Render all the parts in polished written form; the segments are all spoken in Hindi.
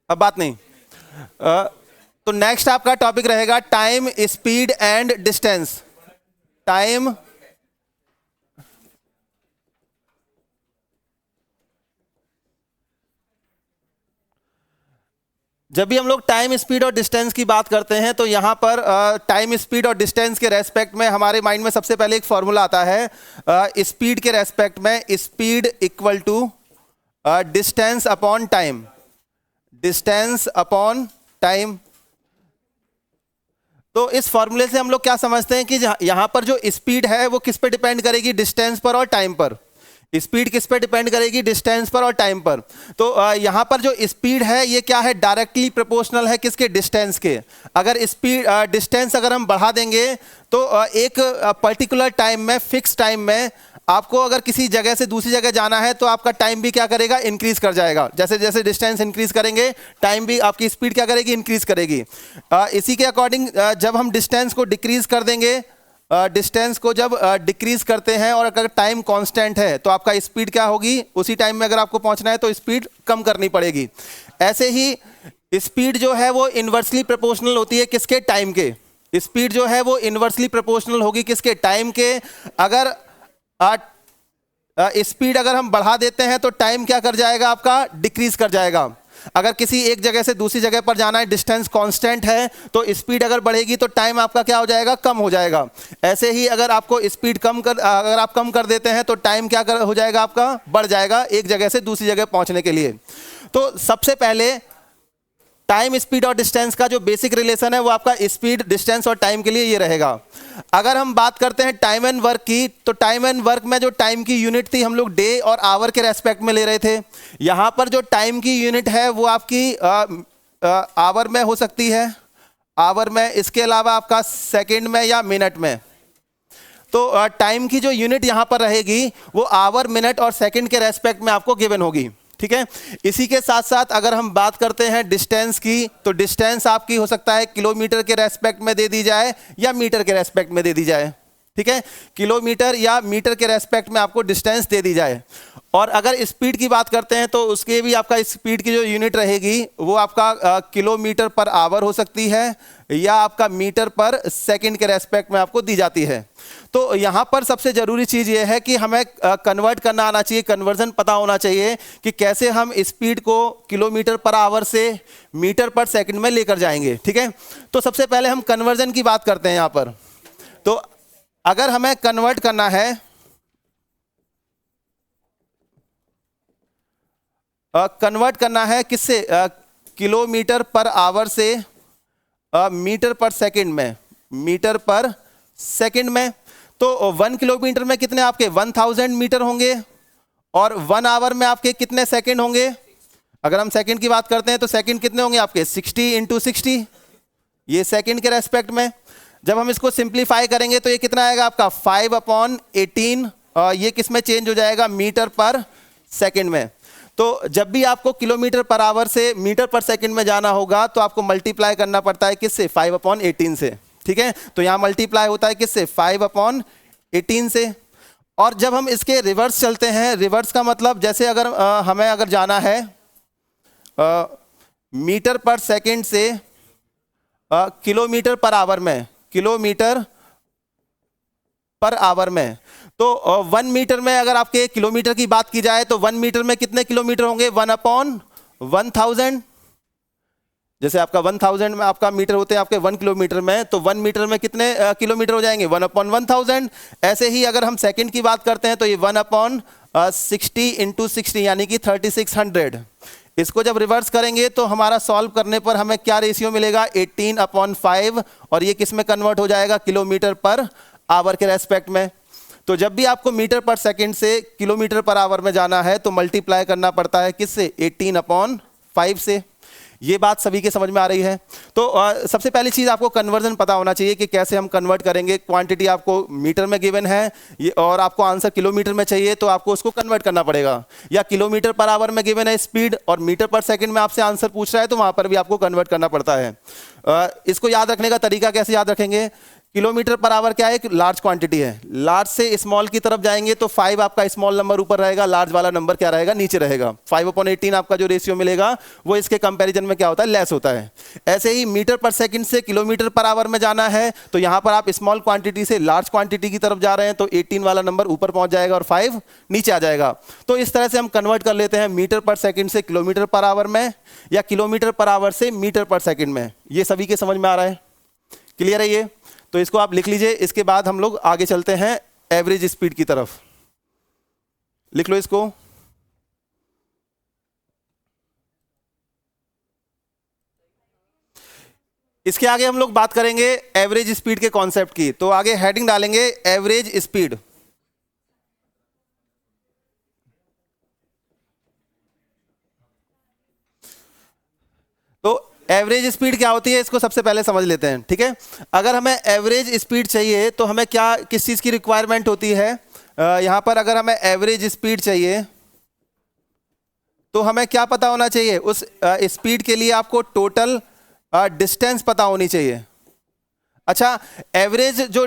अब बात नहीं। तो नेक्स्ट आपका टॉपिक रहेगा time, speed and distance. Time, जब भी हम लोग टाइम, स्पीड और डिस्टेंस की बात करते हैं तो यहां पर टाइम, स्पीड और डिस्टेंस के रेस्पेक्ट में हमारे माइंड में सबसे पहले एक फॉर्मूला आता है। स्पीड के रेस्पेक्ट में speed equal to distance upon time, distance upon time. तो इस फॉर्मूले से हम लोग क्या समझते हैं कि यहां पर जो स्पीड है वो किस पे डिपेंड करेगी, डिस्टेंस पर और टाइम पर। स्पीड किस पे डिपेंड करेगी, डिस्टेंस पर और टाइम पर। तो यहां पर जो स्पीड है ये क्या है, डायरेक्टली प्रोपोर्शनल है किसके, डिस्टेंस के। अगर स्पीड डिस्टेंस अगर हम बढ़ा देंगे तो एक पर्टिकुलर टाइम में, फिक्स टाइम में आपको अगर किसी जगह से दूसरी जगह जाना है तो आपका टाइम भी क्या करेगा, इंक्रीज कर जाएगा। जैसे जैसे डिस्टेंस इंक्रीज करेंगे टाइम भी, आपकी स्पीड क्या करेगी, इंक्रीज करेगी। इसी के अकॉर्डिंग जब हम डिस्टेंस को डिक्रीज कर देंगे, डिस्टेंस को जब डिक्रीज करते हैं और अगर टाइम कांस्टेंट है तो आपका स्पीड क्या होगी, उसी टाइम में अगर आपको पहुंचना है तो स्पीड कम करनी पड़ेगी। ऐसे ही स्पीड जो है वो इन्वर्सली प्रोपोर्शनल होती है किसके, टाइम के। स्पीड जो है वो इन्वर्सली प्रोपोर्शनल होगी किसके, टाइम के। अगर स्पीड अगर हम बढ़ा देते हैं तो टाइम क्या कर जाएगा, आपका डिक्रीज कर जाएगा। अगर किसी एक जगह से दूसरी जगह पर जाना है, डिस्टेंस कांस्टेंट है, तो स्पीड अगर बढ़ेगी तो टाइम आपका क्या हो जाएगा, कम हो जाएगा। ऐसे ही अगर आपको स्पीड अगर आप कम कर देते हैं तो टाइम क्या हो जाएगा, आपका बढ़ जाएगा एक जगह से दूसरी जगह पहुंचने के लिए। तो सबसे पहले टाइम, स्पीड और डिस्टेंस का जो बेसिक रिलेशन है वो आपका स्पीड, डिस्टेंस और टाइम के लिए ये रहेगा। अगर हम बात करते हैं टाइम एंड वर्क की, तो टाइम एंड वर्क में जो टाइम की यूनिट थी हम लोग डे और आवर के रेस्पेक्ट में ले रहे थे। यहां पर जो टाइम की यूनिट है वो आपकी आवर में हो सकती है, आवर में, इसके अलावा आपका सेकेंड में या मिनट में। तो टाइम की जो यूनिट यहां पर रहेगी वो आवर, मिनट और सेकेंड के रेस्पेक्ट में आपको गिवन होगी, ठीक है। इसी के साथ साथ अगर हम बात करते हैं डिस्टेंस की, तो डिस्टेंस आपकी हो सकता है किलोमीटर के रेस्पेक्ट में दे दी जाए या मीटर के रेस्पेक्ट में दे दी जाए, ठीक है। किलोमीटर या मीटर के रेस्पेक्ट में आपको डिस्टेंस दे दी जाए। और अगर स्पीड की बात करते हैं तो उसके भी आपका स्पीड की जो यूनिट रहेगी वो आपका किलोमीटर पर आवर हो सकती है या आपका मीटर पर सेकंड के रेस्पेक्ट में आपको दी जाती है। तो यहाँ पर सबसे ज़रूरी चीज़ ये है कि हमें कन्वर्ट करना आना चाहिए, कन्वर्जन पता होना चाहिए कि कैसे हम स्पीड को किलोमीटर पर आवर से मीटर पर सेकंड में लेकर जाएंगे, ठीक है। तो सबसे पहले हम कन्वर्जन की बात करते हैं यहाँ पर। तो अगर हमें कन्वर्ट करना है, किससे, किलोमीटर पर आवर से मीटर पर सेकंड में, मीटर पर सेकंड में, तो 1 किलोमीटर में कितने आपके 1000 मीटर होंगे और 1 आवर में आपके कितने सेकंड होंगे। अगर हम सेकंड की बात करते हैं तो सेकंड कितने होंगे आपके 60 × 60, ये सेकंड के रेस्पेक्ट में। जब हम इसको सिंप्लीफाई करेंगे तो ये कितना आएगा आपका 5/18, ये किस में चेंज हो जाएगा, मीटर पर सेकंड में। तो जब भी आपको किलोमीटर पर आवर से मीटर पर सेकंड में जाना होगा तो आपको मल्टीप्लाई करना पड़ता है किससे, 5/18 से, ठीक है। तो यहाँ मल्टीप्लाई होता है किससे, 5/18 से। और जब हम इसके रिवर्स चलते हैं, रिवर्स का मतलब जैसे अगर हमें अगर जाना है मीटर पर सेकंड से किलोमीटर पर आवर में, किलोमीटर पर आवर में, तो 1 मीटर में अगर आपके किलोमीटर की बात की जाए तो 1 मीटर में कितने किलोमीटर होंगे, 1/1000। जैसे आपका 1000 में आपका मीटर होते हैं आपके 1 किलोमीटर में, तो 1 मीटर में कितने किलोमीटर हो जाएंगे, 1/1000। ऐसे ही अगर हम सेकंड की बात करते हैं तो ये 1/60 × 60 यानी कि 3600। इसको जब रिवर्स करेंगे तो हमारा सॉल्व करने पर हमें क्या रेशियो मिलेगा, 18/5, और ये किस में कन्वर्ट हो जाएगा, किलोमीटर पर आवर के रेस्पेक्ट में। तो जब भी आपको मीटर पर सेकंड से किलोमीटर पर आवर में जाना है तो मल्टीप्लाई करना पड़ता है किससे, 18/5 से। ये बात सभी के समझ में आ रही है। तो सबसे पहली चीज़ आपको कन्वर्जन पता होना चाहिए कि कैसे हम कन्वर्ट करेंगे। क्वांटिटी आपको मीटर में गिवन है और आपको आंसर किलोमीटर में चाहिए तो आपको उसको कन्वर्ट करना पड़ेगा, या किलोमीटर पर आवर में गिवन है स्पीड और मीटर पर सेकंड में आपसे आंसर पूछ रहा है तो वहाँ पर भी आपको कन्वर्ट करना पड़ता है। इसको याद रखने का तरीका कैसे याद रखेंगे किलोमीटर पर आवर क्या है, एक लार्ज क्वांटिटी है। लार्ज से स्मॉल की तरफ जाएंगे तो 5 आपका स्मॉल नंबर ऊपर रहेगा, लार्ज वाला नंबर क्या रहेगा, नीचे रहेगा। 5/18 आपका जो रेशियो मिलेगा वो इसके कंपैरिजन में क्या होता है, लेस होता है। ऐसे ही मीटर पर सेकंड से किलोमीटर पर आवर में जाना है तो यहाँ पर आप स्मॉल क्वांटिटी से लार्ज क्वांटिटी की तरफ जा रहे हैं तो 18 वाला नंबर ऊपर पहुंच जाएगा और 5 नीचे आ जाएगा। तो इस तरह से हम कन्वर्ट कर लेते हैं मीटर पर सेकंड से किलोमीटर पर आवर में, या किलोमीटर पर आवर से मीटर पर सेकंड में। ये सभी के समझ में आ रहा है, क्लियर है ये? तो इसको आप लिख लीजिए। इसके बाद हम लोग आगे चलते हैं एवरेज स्पीड की तरफ। लिख लो इसको। इसके आगे हम लोग बात करेंगे एवरेज स्पीड के कॉन्सेप्ट की। तो आगे हेडिंग डालेंगे एवरेज स्पीड। तो एवरेज स्पीड क्या होती है इसको सबसे पहले समझ लेते हैं, ठीक है? अगर हमें एवरेज स्पीड चाहिए तो हमें क्या, किस चीज की रिक्वायरमेंट होती है? यहां पर अगर हमें एवरेज स्पीड चाहिए तो हमें क्या पता होना चाहिए? उस स्पीड के लिए आपको टोटल डिस्टेंस पता होनी चाहिए। अच्छा, एवरेज जो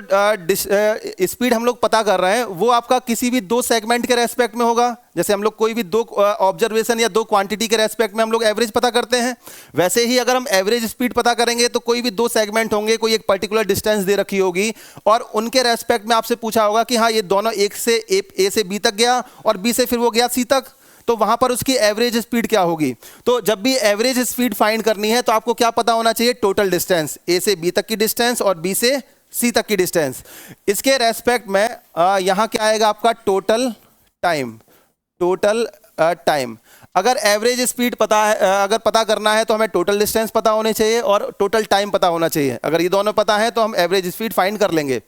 स्पीड हम लोग पता कर रहे हैं वो आपका किसी भी दो सेगमेंट के रेस्पेक्ट में होगा। जैसे हम लोग कोई भी दो ऑब्जर्वेशन या दो क्वांटिटी के रेस्पेक्ट में हम लोग एवरेज पता करते हैं, वैसे ही अगर हम एवरेज स्पीड पता करेंगे तो कोई भी दो सेगमेंट होंगे, कोई एक पर्टिकुलर डिस्टेंस दे रखी होगी और उनके रेस्पेक्ट में आपसे पूछा होगा कि हाँ ये दोनों एक से ए से बी तक गया और बी से फिर वो गया सी तक, तो वहां पर उसकी एवरेज स्पीड क्या होगी? तो जब भी एवरेज स्पीड फाइंड करनी है तो आपको क्या पता होना चाहिए? टोटल डिस्टेंस, ए से बी तक की डिस्टेंस और बी से सी तक की डिस्टेंस। इसके रेस्पेक्ट में यहां क्या आएगा आपका? Total time. Total time. अगर एवरेज स्पीड पता है, अगर पता करना है तो हमें टोटल डिस्टेंस पता होने चाहिए और टोटल टाइम पता होना चाहिए। अगर ये दोनों पता है तो हम एवरेज स्पीड फाइंड कर लेंगे।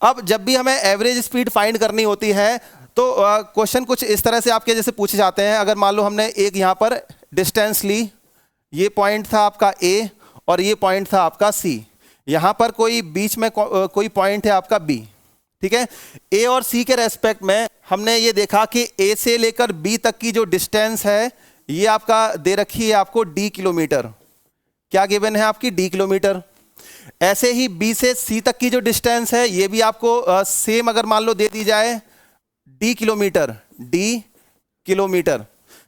अब जब भी हमें एवरेज स्पीड फाइंड करनी होती है तो क्वेश्चन कुछ इस तरह से आपके जैसे पूछे जाते हैं। अगर मान लो हमने एक यहाँ पर डिस्टेंस ली, ये पॉइंट था आपका ए और ये पॉइंट था आपका सी, यहाँ पर कोई बीच में कोई पॉइंट है आपका बी, ठीक है? ए और सी के रेस्पेक्ट में हमने ये देखा कि ए से लेकर बी तक की जो डिस्टेंस है ये आपका दे रखी है आपको डी किलोमीटर। क्या गिवन है आपकी? D kilometre. ऐसे ही बी से सी तक की जो डिस्टेंस है ये भी आपको सेम अगर मान लो दे दी जाए डी किलोमीटर। डी किलोमीटर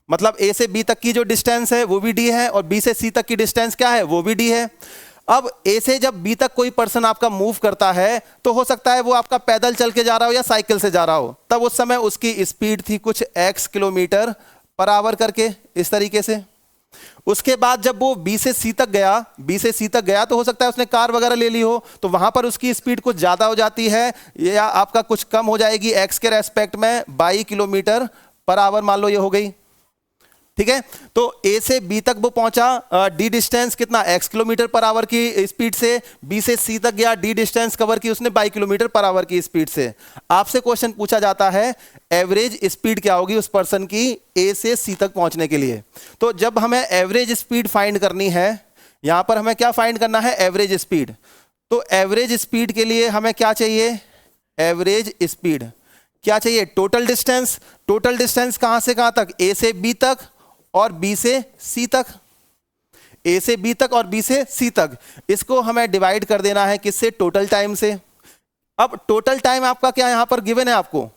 मतलब ए से बी तक की जो डिस्टेंस है वो भी डी है और बी से सी तक की डिस्टेंस क्या है? वो भी डी है। अब ए से जब बी तक कोई पर्सन आपका मूव करता है तो हो सकता है वो आपका पैदल चल के जा रहा हो या साइकिल से जा रहा हो, तब उस समय उसकी स्पीड थी कुछ x किलोमीटर पर आवर करके, इस तरीके से। उसके बाद जब वो बी से सी तक गया तो हो सकता है उसने कार वगैरह ले ली हो तो वहां पर उसकी स्पीड कुछ ज्यादा हो जाती है या आपका कुछ कम हो जाएगी एक्स के रेस्पेक्ट में, 22 किलोमीटर पर आवर मान लो ये हो गई, ठीक है? तो ए से बी तक वो पहुंचा, डी डिस्टेंस कितना? x किलोमीटर पर आवर की स्पीड से। बी से सी तक गया, डी डिस्टेंस कवर की उसने 22 किलोमीटर पर आवर की स्पीड से। आपसे क्वेश्चन पूछा जाता है एवरेज स्पीड क्या होगी उस पर्सन की ए से सी तक पहुंचने के लिए। तो जब हमें एवरेज स्पीड फाइंड करनी है, यहां पर हमें क्या फाइंड करना है? Average speed. तो एवरेज स्पीड के लिए हमें क्या चाहिए? एवरेज स्पीड क्या चाहिए? Total distance. टोटल डिस्टेंस कहां से कहां तक? ए से बी तक और बी से सी तक। ए से बी तक और बी से सी तक, इसको हमें डिवाइड कर देना है किससे? टोटल टाइम से। अब टोटल टाइम आपका क्या यहां पर गिवन है? आपको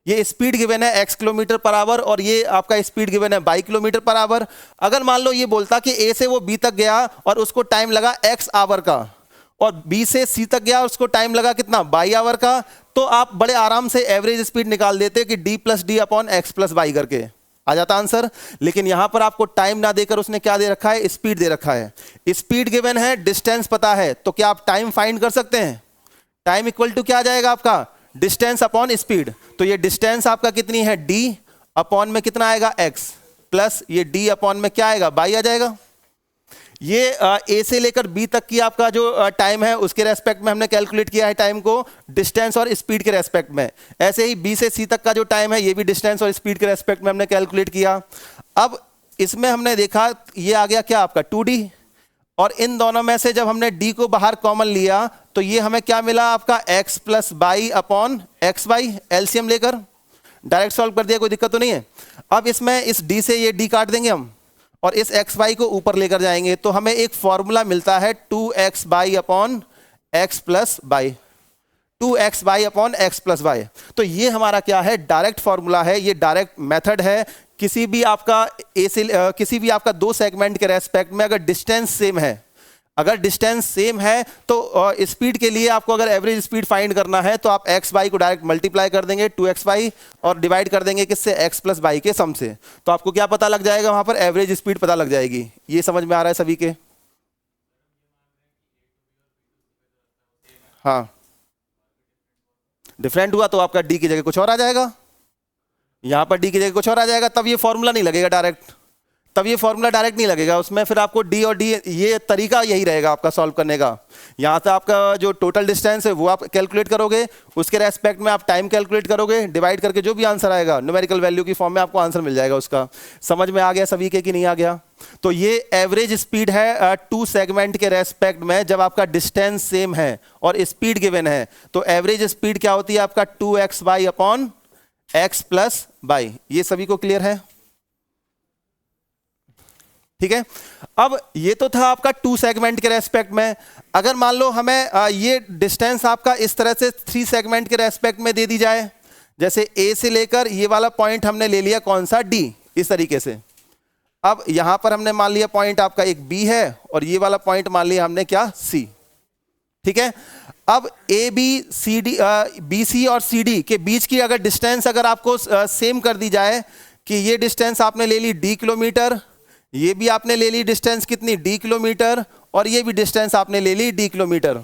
ये स्पीड गिवन है x किलोमीटर पर आवर और ये आपका स्पीड गिवन है 22 किलोमीटर पर आवर। अगर मान लो ये बोलता कि ए से वो बी तक गया और उसको टाइम लगा x आवर का और बी से सी तक गया उसको टाइम लगा कितना? 22 आवर का, तो आप बड़े आराम से एवरेज स्पीड निकाल देते कि d plus d upon x plus y करके आ जाता आंसर। लेकिन यहां पर आपको टाइम ना देकर उसने क्या दे रखा है? स्पीड दे रखा है। स्पीड गिवन है, डिस्टेंस पता है, तो क्या आप टाइम फाइंड कर सकते हैं? टाइम इक्वल टू क्या आ जाएगा आपका? Distance upon speed. तो ये डिस्टेंस आपका कितनी है? d अपॉन में कितना आएगा? x प्लस ये d अपॉन में क्या आएगा? 22 आ जाएगा। ये ए से लेकर बी तक की आपका जो टाइम है उसके रेस्पेक्ट में हमने कैलकुलेट किया है टाइम को, डिस्टेंस और स्पीड के रेस्पेक्ट में। ऐसे ही बी से सी तक का जो टाइम है ये भी डिस्टेंस और स्पीड के रेस्पेक्ट में हमने कैलकुलेट किया। अब इसमें हमने देखा ये आ गया क्या आपका? 2d, और इन दोनों में से जब हमने d को बाहर कॉमन लिया तो ये हमें क्या मिला आपका? x plus 22 upon x y. LCM लेकर डायरेक्ट सॉल्व कर दिया, कोई दिक्कत तो नहीं है। अब इसमें इस d से ये d काट देंगे हम और इस एक्स वाई को ऊपर लेकर जाएंगे तो हमें एक फॉर्मूला मिलता है 2x y upon x plus y. 2x y upon x plus y. तो ये हमारा क्या है, डायरेक्ट फॉर्मूला है, ये डायरेक्ट मेथड है। किसी भी आपका दो सेगमेंट के रेस्पेक्ट में अगर डिस्टेंस सेम है, अगर डिस्टेंस सेम है तो स्पीड के लिए आपको अगर एवरेज स्पीड फाइंड करना है तो आप x बाई को डायरेक्ट मल्टीप्लाई कर देंगे 2x बाई और डिवाइड कर देंगे किससे, x प्लस बाई के सम से। तो आपको क्या पता लग जाएगा, वहां पर एवरेज स्पीड पता लग जाएगी। ये समझ में आ रहा है सभी के? हाँ, डिफरेंट हुआ तो आपका डी की जगह कुछ और आ जाएगा, यहां पर डी की जगह कुछ और आ जाएगा, तब ये फॉर्मूला नहीं लगेगा डायरेक्ट, तब ये फॉर्मूला डायरेक्ट नहीं लगेगा उसमें। फिर आपको डी और डी, ये तरीका यही रहेगा आपका सॉल्व करने का। यहां से आपका जो टोटल डिस्टेंस है वो आप कैलकुलेट करोगे, उसके रेस्पेक्ट में आप टाइम कैलकुलेट करोगे, डिवाइड करके जो भी आंसर आएगा न्यूमेरिकल वैल्यू की फॉर्म में आपको आंसर मिल जाएगा उसका। समझ में आ गया सभी के कि नहीं आ गया? तो ये एवरेज स्पीड है टू सेगमेंट के रेस्पेक्ट में जब आपका डिस्टेंस सेम है और स्पीड गिवन है। तो एवरेज स्पीड क्या होती है आपका 2x y upon x plus by. ये सभी को क्लियर है? ठीक है। अब ये तो था आपका टू सेगमेंट के रेस्पेक्ट में। अगर मान लो हमें ये डिस्टेंस आपका इस तरह से थ्री सेगमेंट के रेस्पेक्ट में दे दी जाए, जैसे ए से लेकर ये वाला पॉइंट हमने ले लिया कौन सा, डी, इस तरीके से। अब यहां पर हमने मान लिया पॉइंट आपका एक बी है और ये वाला पॉइंट मान लिया हमने क्या, सी। ठीक है। अब A B C D, B C और सी डी के बीच की अगर डिस्टेंस अगर आपको सेम कर दी जाए कि ये डिस्टेंस आपने ले ली डी किलोमीटर, ये भी आपने ले ली डिस्टेंस कितनी, डी किलोमीटर, और ये भी डिस्टेंस आपने ले ली डी किलोमीटर।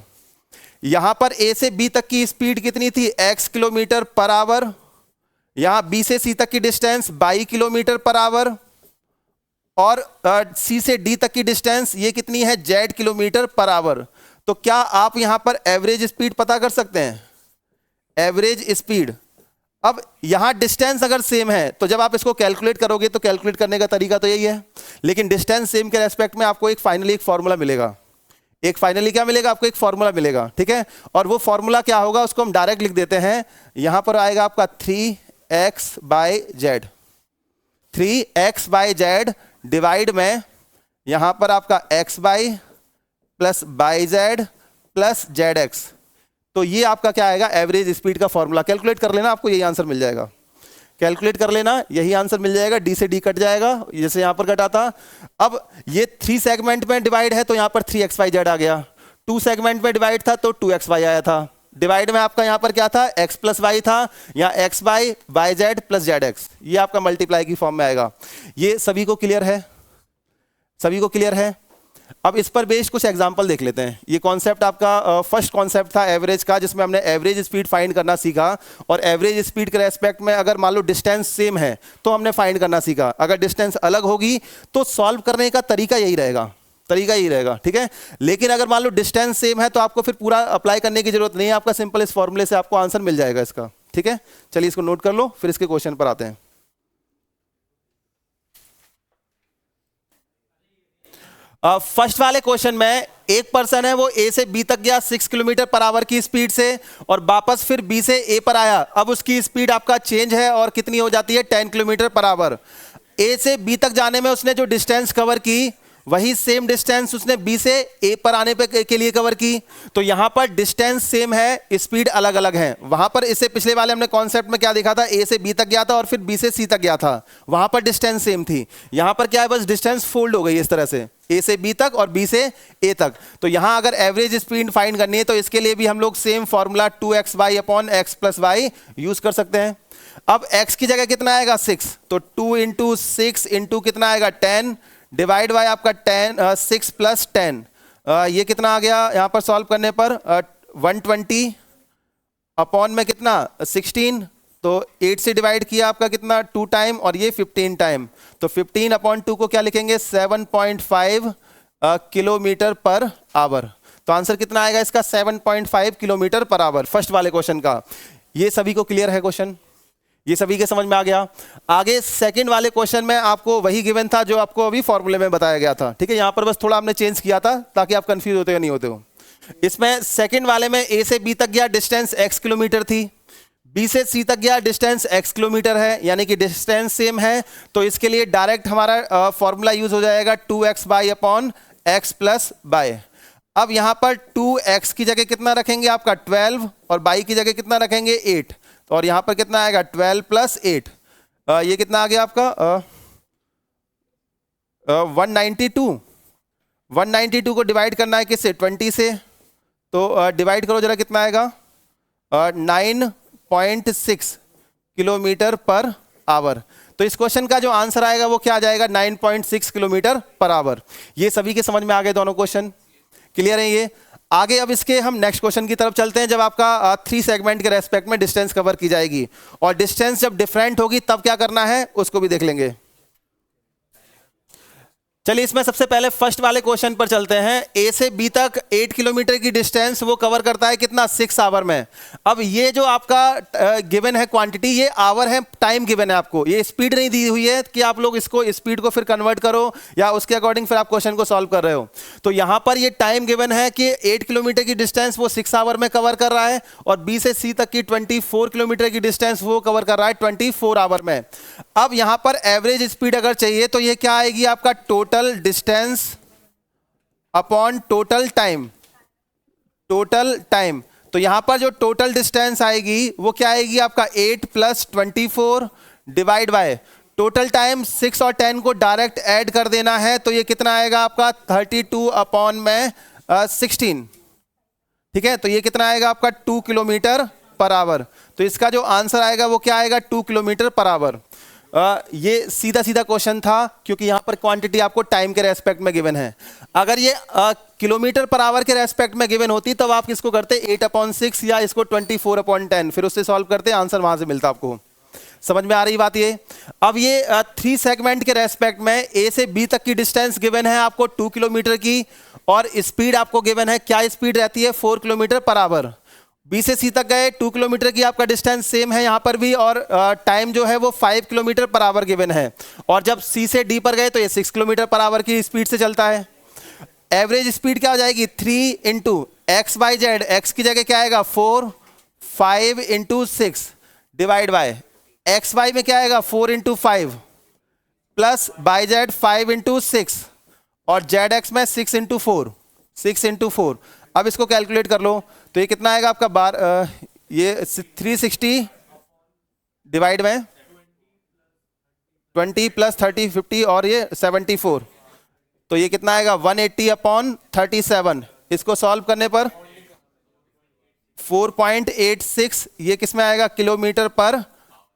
यहां पर ए से बी तक की स्पीड कितनी थी, x किलोमीटर पर आवर। यहां बी से सी तक की distance y kilometre per hour, और सी से डी तक की डिस्टेंस ये कितनी है, z किलोमीटर पर आवर। तो क्या आप यहां पर एवरेज स्पीड पता कर सकते हैं, एवरेज स्पीड? अब यहां डिस्टेंस अगर सेम है तो जब आप इसको कैलकुलेट करोगे तो कैलकुलेट करने का तरीका तो यही है, लेकिन डिस्टेंस सेम के रेस्पेक्ट में आपको एक फाइनली एक फॉर्मूला मिलेगा। एक फाइनली क्या मिलेगा आपको, एक फॉर्मूला मिलेगा। ठीक है। और वो फॉर्मूला क्या होगा उसको हम डायरेक्ट लिख देते हैं। यहां पर आएगा आपका 3x by Z, 3x by Z divide में यहां पर आपका x by plus y Z plus z x. तो ये आपका क्या आएगा, एवरेज स्पीड का फॉर्मूला। कैलकुलेट कर लेना, आपको यही आंसर मिल जाएगा। कैलकुलेट कर लेना, यही आंसर मिल जाएगा। डी से डी कट जाएगा जैसे यहां पर कटा था। अब ये 3 सेगमेंट में डिवाइड है तो यहां पर 3xyz आ गया, 2 सेगमेंट में डिवाइड था तो 2xy आया था, डिवाइड में आपका यहां पर क्या था, x प्लस वाई था, यहाँ x y y z plus z x. ये आपका मल्टीप्लाई की फॉर्म में आएगा। ये सभी को क्लियर है? सभी को क्लियर है? अब इस पर बेस्ड कुछ एग्जांपल देख लेते हैं। ये कॉन्सेप्ट आपका फर्स्ट कॉन्सेप्ट था एवरेज का, जिसमें हमने एवरेज स्पीड फाइंड करना सीखा। और एवरेज स्पीड के रेस्पेक्ट में अगर मान लो डिस्टेंस सेम है तो हमने फाइंड करना सीखा। अगर डिस्टेंस अलग होगी तो सॉल्व करने का तरीका यही रहेगा, तरीका यही रहेगा। ठीक है। लेकिन अगर मान लो डिस्टेंस सेम है तो आपको फिर पूरा अप्लाई करने की जरूरत नहीं है, आपका सिंपल इस फॉर्मूले से आपको आंसर मिल जाएगा इसका। ठीक है। चलिए इसको नोट कर लो, फिर इसके क्वेश्चन पर आते हैं। फर्स्ट वाले क्वेश्चन में एक पर्सन है, वो ए से बी तक गया 6 किलोमीटर पर आवर की स्पीड से और वापस फिर बी से ए पर आया। अब उसकी स्पीड आपका चेंज है और कितनी हो जाती है, 10 किलोमीटर पर आवर। ए से बी तक जाने में उसने जो डिस्टेंस कवर की वही सेम डिस्टेंस उसने बी से ए पर आने पे के लिए कवर की। तो यहां पर डिस्टेंस सेम है, स्पीड अलग अलग है। वहां पर इससे पिछले वाले हमने कॉन्सेप्ट में क्या देखा था, ए से बी तक गया था और फिर बी से सी तक गया था, वहां पर डिस्टेंस सेम थी। यहां पर क्या है, बस डिस्टेंस फोल्ड हो गई इस तरह से, ए से बी तक और बी से ए तक। तो यहां अगर एवरेज स्पीड फाइंड करनी है तो इसके लिए भी हम लोग same formula 2x y upon x plus y use कर सकते हैं। अब x की जगह कितना आएगा, 6, तो 2 इंटू 6 इंटू कितना आएगा, 10, डिवाइड बाय आपका 6 प्लस 10, ये कितना आ गया यहाँ पर सॉल्व करने पर 120 अपॉन में कितना 16, तो 8 से डिवाइड किया आपका कितना 2 टाइम और ये 15 टाइम, तो 15 अपॉन 2 को क्या लिखेंगे 7.5 किलोमीटर पर आवर। तो आंसर कितना आएगा इसका 7.5 किलोमीटर पर आवर, फर्स्ट वाले क्वेश्चन का। ये सभी को क्लियर है क्वेश्चन, ये सभी के समझ में आ गया। आगे सेकंड वाले क्वेश्चन में आपको वही गिवन था जो आपको अभी फॉर्मूले में बताया गया था। ठीक है। यहां पर बस थोड़ा हमने चेंज किया था ताकि आप कंफ्यूज होते हो नहीं होते हो। इसमें सेकंड वाले में ए से बी तक गया डिस्टेंस x किलोमीटर थी, बी से सी तक गया डिस्टेंस x किलोमीटर है, यानी कि डिस्टेंस सेम है। तो इसके लिए डायरेक्ट हमारा फॉर्मूला यूज हो जाएगा 2x y upon x plus by. अब यहां पर 2x की जगह कितना रखेंगे आपका 12 और y की जगह कितना रखेंगे 8, और यहां पर कितना आएगा 12 प्लस 8, ये कितना आ गया आपका 192। 192 को डिवाइड करना है किससे 20 से, तो डिवाइड करो जरा कितना आएगा 9.6 किलोमीटर पर आवर। तो इस क्वेश्चन का जो आंसर आएगा वो क्या आ जाएगा 9.6 किलोमीटर पर आवर। ये सभी के समझ में आ गए दोनों क्वेश्चन, क्लियर है ये। आगे अब इसके हम नेक्स्ट क्वेश्चन की तरफ चलते हैं, जब आपका 3 सेगमेंट के रेस्पेक्ट में डिस्टेंस कवर की जाएगी, और डिस्टेंस जब डिफरेंट होगी तब क्या करना है उसको भी देख लेंगे। चलिए इसमें सबसे पहले फर्स्ट वाले क्वेश्चन पर चलते हैं। ए से बी तक 8 किलोमीटर की डिस्टेंस वो कवर करता है कितना 6 आवर में। अब ये जो आपका गिवन है क्वांटिटी, ये आवर है, टाइम गिवन है आपको, ये स्पीड नहीं दी हुई है कि आप लोग इसको स्पीड को फिर कन्वर्ट करो या उसके अकॉर्डिंग फिर आप क्वेश्चन को सॉल्व कर रहे हो। तो यहां पर ये टाइम गिवन है कि 8 किलोमीटर की डिस्टेंस वो 6 आवर में कवर कर रहा है, और बी से सी तक की 24 किलोमीटर की डिस्टेंस वो कवर कर रहा है 24 आवर में। अब यहां पर एवरेज स्पीड अगर चाहिए तो ये क्या आएगी आपका total distance upon total time, total time. तो यहां पर जो टोटल डिस्टेंस आएगी वो क्या आएगी आपका 8 plus 24 divide by total time 6 और 10 को डायरेक्ट ऐड कर देना है, तो ये कितना आएगा आपका 32 अपॉन में 16, ठीक है। तो ये कितना आएगा आपका 2 किलोमीटर पर आवर। तो इसका जो आंसर आएगा वो क्या आएगा 2 किलोमीटर पर आवर। ये सीधा सीधा क्वेश्चन था क्योंकि यहां पर क्वांटिटी आपको टाइम के रेस्पेक्ट में गिवन है। अगर ये किलोमीटर पर आवर के रेस्पेक्ट में गिवन होती तब आप किसको करते 8/6 या इसको 24/10, फिर उससे सॉल्व करते आंसर वहां से मिलता आपको। समझ में आ रही बात ये। अब ये 3 सेगमेंट के रेस्पेक्ट में ए से बी तक की डिस्टेंस गिवन है आपको 2 किलोमीटर की, और स्पीड आपको गिवन है, क्या स्पीड रहती है 4 किलोमीटर पर आवर। बी से सी तक गए 2 किलोमीटर की आपका डिस्टेंस सेम है यहां पर भी, और टाइम जो है वो 5 किलोमीटर पर आवर गिवन है। और जब सी से डी पर गए तो ये 6 किलोमीटर पर आवर की स्पीड से चलता है। एवरेज स्पीड क्या हो जाएगी 3 इंटू एक्स बाई जेड, एक्स की जगह क्या आएगा 4, 5 into 6 divide by x y में क्या आएगा 4 into 5 plus y z 5 into 6, और जेड एक्स में 6 इंटू 4, 6 इंटू 4। अब इसको कैलकुलेट कर लो तो ये कितना आएगा आपका ये 360 डिवाइड में 20 प्लस 30 50 और ये 74, तो ये कितना आएगा 180/37। इसको सॉल्व करने पर 4.86 ये किस में आएगा किलोमीटर पर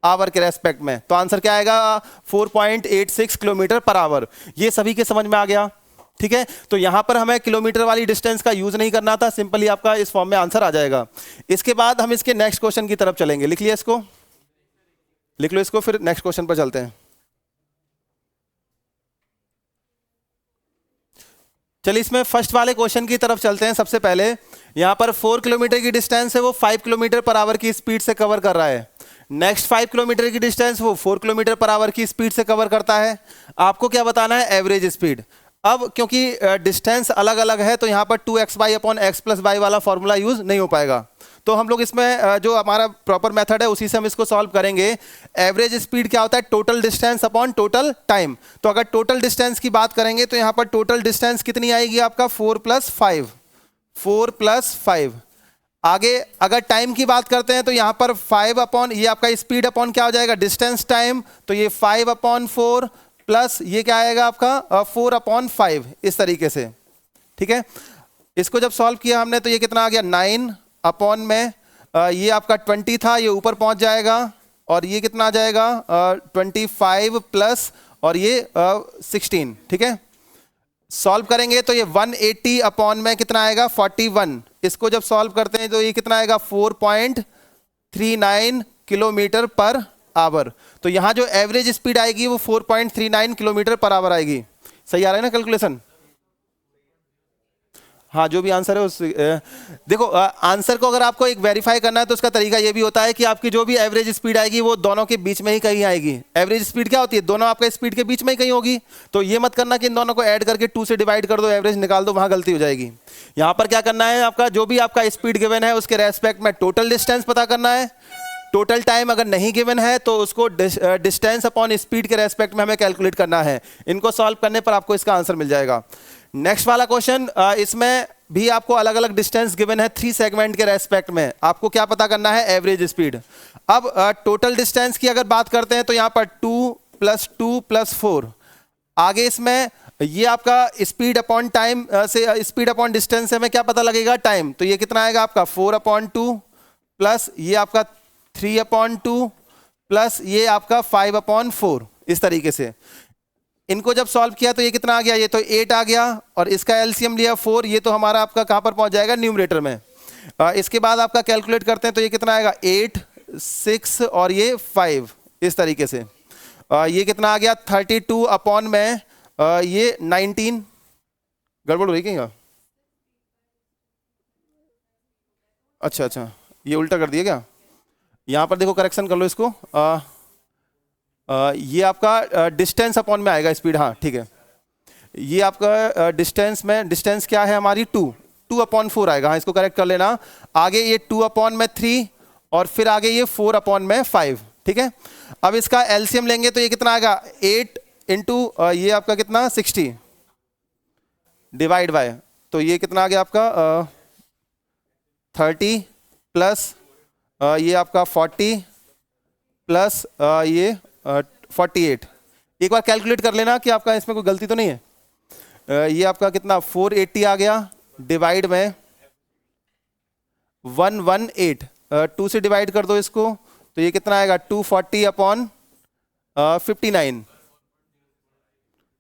आवर के रेस्पेक्ट में। तो आंसर क्या आएगा 4.86 किलोमीटर पर आवर। ये सभी के समझ में आ गया, ठीक है। तो यहां पर हमें किलोमीटर वाली डिस्टेंस का यूज नहीं करना था, सिंपली आपका इस फॉर्म में आंसर आ जाएगा। इसके बाद हम इसके नेक्स्ट क्वेश्चन की तरफ चलेंगे। लिख लिया इसको, लिख लो इसको, फिर नेक्स्ट क्वेश्चन पर चलते हैं। चलिए इसमें फर्स्ट वाले क्वेश्चन की तरफ चलते हैं। सबसे पहले यहां पर 4 किलोमीटर की डिस्टेंस है वो 5 किलोमीटर पर आवर की स्पीड से कवर कर रहा है। नेक्स्ट 5 किलोमीटर की डिस्टेंस वो 4 किलोमीटर पर आवर की स्पीड से कवर करता है। आपको क्या बताना है एवरेज स्पीड। अब क्योंकि डिस्टेंस अलग अलग है तो यहाँ पर 2x/x+y वाला फॉर्मूला यूज नहीं हो पाएगा, तो हम लोग इसमें जो हमारा प्रॉपर मेथड है उसी से हम इसको सॉल्व करेंगे। एवरेज स्पीड क्या होता है total distance upon total time. तो अगर टोटल डिस्टेंस की बात करेंगे तो यहाँ पर टोटल डिस्टेंस कितनी आएगी आपका 4 + 5, 4 + 5। आगे अगर टाइम की बात करते हैं तो यहाँ पर 5 अपॉन ये आपका स्पीड अपॉन क्या हो जाएगा डिस्टेंस टाइम, तो ये 5/4 प्लस ये क्या आएगा आपका 4/5 इस तरीके से, ठीक है। इसको जब सॉल्व किया हमने तो ये कितना आ गया 9 अपॉन में ये आपका 20 था, ये ऊपर पहुंच जाएगा, और ये कितना आ जाएगा 25 प्लस और ये 16, ठीक है। सॉल्व करेंगे तो ये 180 अपॉन में कितना आएगा 41। इसको जब सॉल्व करते हैं तो ये कितना आएगा 4.39 किलोमीटर पर आवर। तो यहां जो एवरेज स्पीड आएगी वो 4.39 किलोमीटर पर आवर आएगी। सही आ रहा है ना कैलकुलेशन? हाँ, जो भी आंसर है उस देखो आंसर को अगर आपको एक वेरीफाई करना है तो उसका तरीका ये भी होता है कि आपकी जो भी एवरेज स्पीड आएगी वो दोनों के बीच में ही कहीं आएगी। एवरेज स्पीड क्या होती है दोनों आपका स्पीड के बीच में ही कहीं होगी। तो ये मत करना कि इन दोनों को ऐड करके 2 से डिवाइड कर दो एवरेज निकाल दो, वहां गलती हो जाएगी। यहाँ पर क्या करना है आपका जो भी आपका स्पीड गिवन है उसके रेस्पेक्ट में टोटल डिस्टेंस पता करना है। टोटल टाइम अगर नहीं गिवन है तो उसको डिस्टेंस अपॉन स्पीड के रेस्पेक्ट में हमें कैलकुलेट करना है। इनको सॉल्व करने पर आपको इसका आंसर मिल जाएगा। नेक्स्ट वाला क्वेश्चन, इसमें भी आपको अलग अलग डिस्टेंस गिवन है 3 सेगमेंट के रेस्पेक्ट में, आपको क्या पता करना है, एवरेज स्पीड। अब टोटल डिस्टेंस की अगर बात करते हैं तो यहाँ पर 2 + 2 + 4, आगे इसमें ये आपका स्पीड अपॉन टाइम से स्पीड अपॉन डिस्टेंस से हमें क्या पता लगेगा, टाइम। तो ये कितना आएगा आपका 4/2 प्लस ये आपका 3/2 प्लस ये आपका 5/4, इस तरीके से इनको जब सॉल्व किया तो ये कितना आ गया, ये तो 8 आ गया, और इसका एलसीएम लिया 4, ये तो हमारा आपका कहाँ पर पहुंच जाएगा, न्यूमरेटर में। इसके बाद आपका कैलकुलेट करते हैं तो ये कितना आएगा, 8, 6 और ये 5, इस तरीके से। ये कितना आ गया 32 में ये 19, गड़बड़ हो रही क्या, अच्छा ये उल्टा कर दिया क्या, यहाँ पर देखो करेक्शन कर लो इसको। ये आपका डिस्टेंस अपॉन में आएगा स्पीड, हाँ ठीक है। ये आपका डिस्टेंस में, डिस्टेंस क्या है हमारी 2/4 आएगा, हाँ इसको करेक्ट कर लेना। आगे ये 2/3 और फिर आगे ये 4/5, ठीक है। अब इसका एलसीएम लेंगे तो ये कितना आएगा, 8 इंटू ये आपका कितना 60 डिवाइड बाय, तो ये कितना आ गया आपका 30 प्लस ये आपका 40 प्लस ये 48। एक बार कैलकुलेट कर लेना कि आपका इसमें कोई गलती तो नहीं है। ये आपका कितना 480 आ गया, डिवाइड में 118, 2 से डिवाइड कर दो इसको तो ये कितना आएगा 240/59।